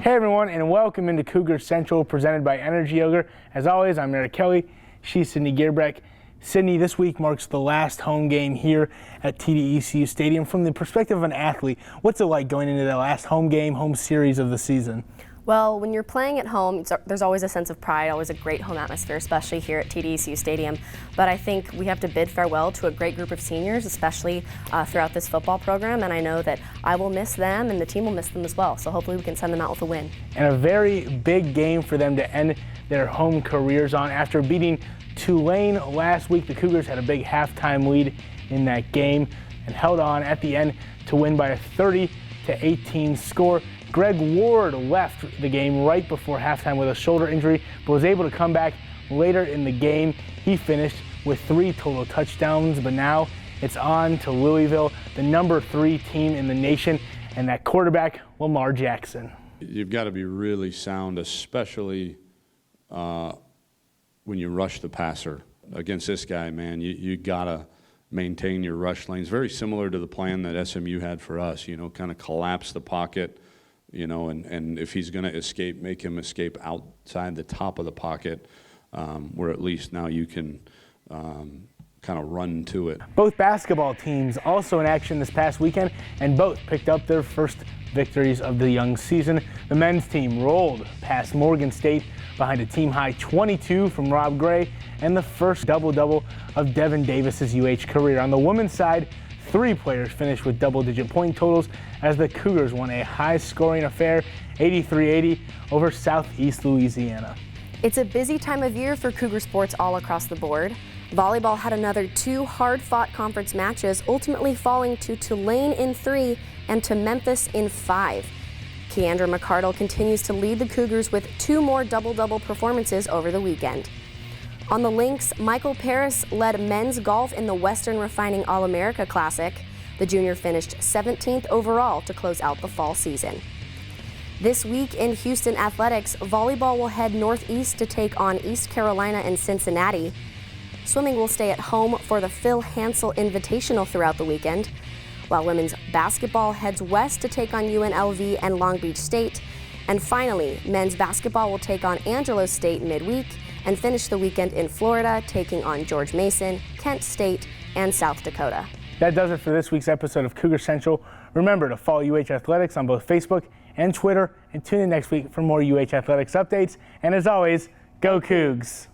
Hey everyone, and welcome into Cougar Central, presented by Energy Yogurt. As always, I'm Eric Kelly. She's Sydney Gearbreck. Sydney, this week marks the last home game here at TDECU Stadium. From the perspective of an athlete, what's it like going into the last home game, home series of the season? Well, when you're playing at home, there's always a sense of pride, always a great home atmosphere, especially here at TDECU Stadium. But I think we have to bid farewell to a great group of seniors, especially throughout this football program. And I know that I will miss them and the team will miss them as well. So hopefully we can send them out with a win. And a very big game for them to end their home careers on. After beating Tulane last week, the Cougars had a big halftime lead in that game and held on at the end to win by a 30-18 score. Greg Ward left the game right before halftime with a shoulder injury, but was able to come back later in the game. He finished with 3 total touchdowns, but now it's on to Louisville, the number 3 team in the nation, and that quarterback, Lamar Jackson. You've got to be really sound, especially when you rush the passer. Against this guy, man, you got to maintain your rush lanes. Very similar to the plan that SMU had for us, you know, kind of collapse the pocket. You know, and if he's going to escape, make him escape outside the top of the pocket, where at least now you can kind of run to it. Both basketball teams also in action this past weekend, and both picked up their first victories of the young season. The men's team rolled past Morgan State behind a team-high 22 from Rob Gray and the first double-double of Devin Davis's UH career. On the women's side, 3 players finished with double-digit point totals as the Cougars won a high-scoring affair, 83-80 over Southeast Louisiana. It's a busy time of year for Cougar sports all across the board. Volleyball had another 2 hard-fought conference matches, ultimately falling to Tulane in 3 and to Memphis in 5. Keandra McCardle continues to lead the Cougars with 2 more double-double performances over the weekend. On the links, Michael Paris led men's golf in the Western Refining All-America Classic. The junior finished 17th overall to close out the fall season. This week in Houston athletics, volleyball will head northeast to take on East Carolina and Cincinnati. Swimming will stay at home for the Phil Hansel Invitational throughout the weekend, while women's basketball heads west to take on UNLV and Long Beach State. And finally, men's basketball will take on Angelo State midweek and finish the weekend in Florida, taking on George Mason, Kent State, and South Dakota. That does it for this week's episode of Cougar Central. Remember to follow UH Athletics on both Facebook and Twitter, and tune in next week for more UH Athletics updates. And as always, go Cougs!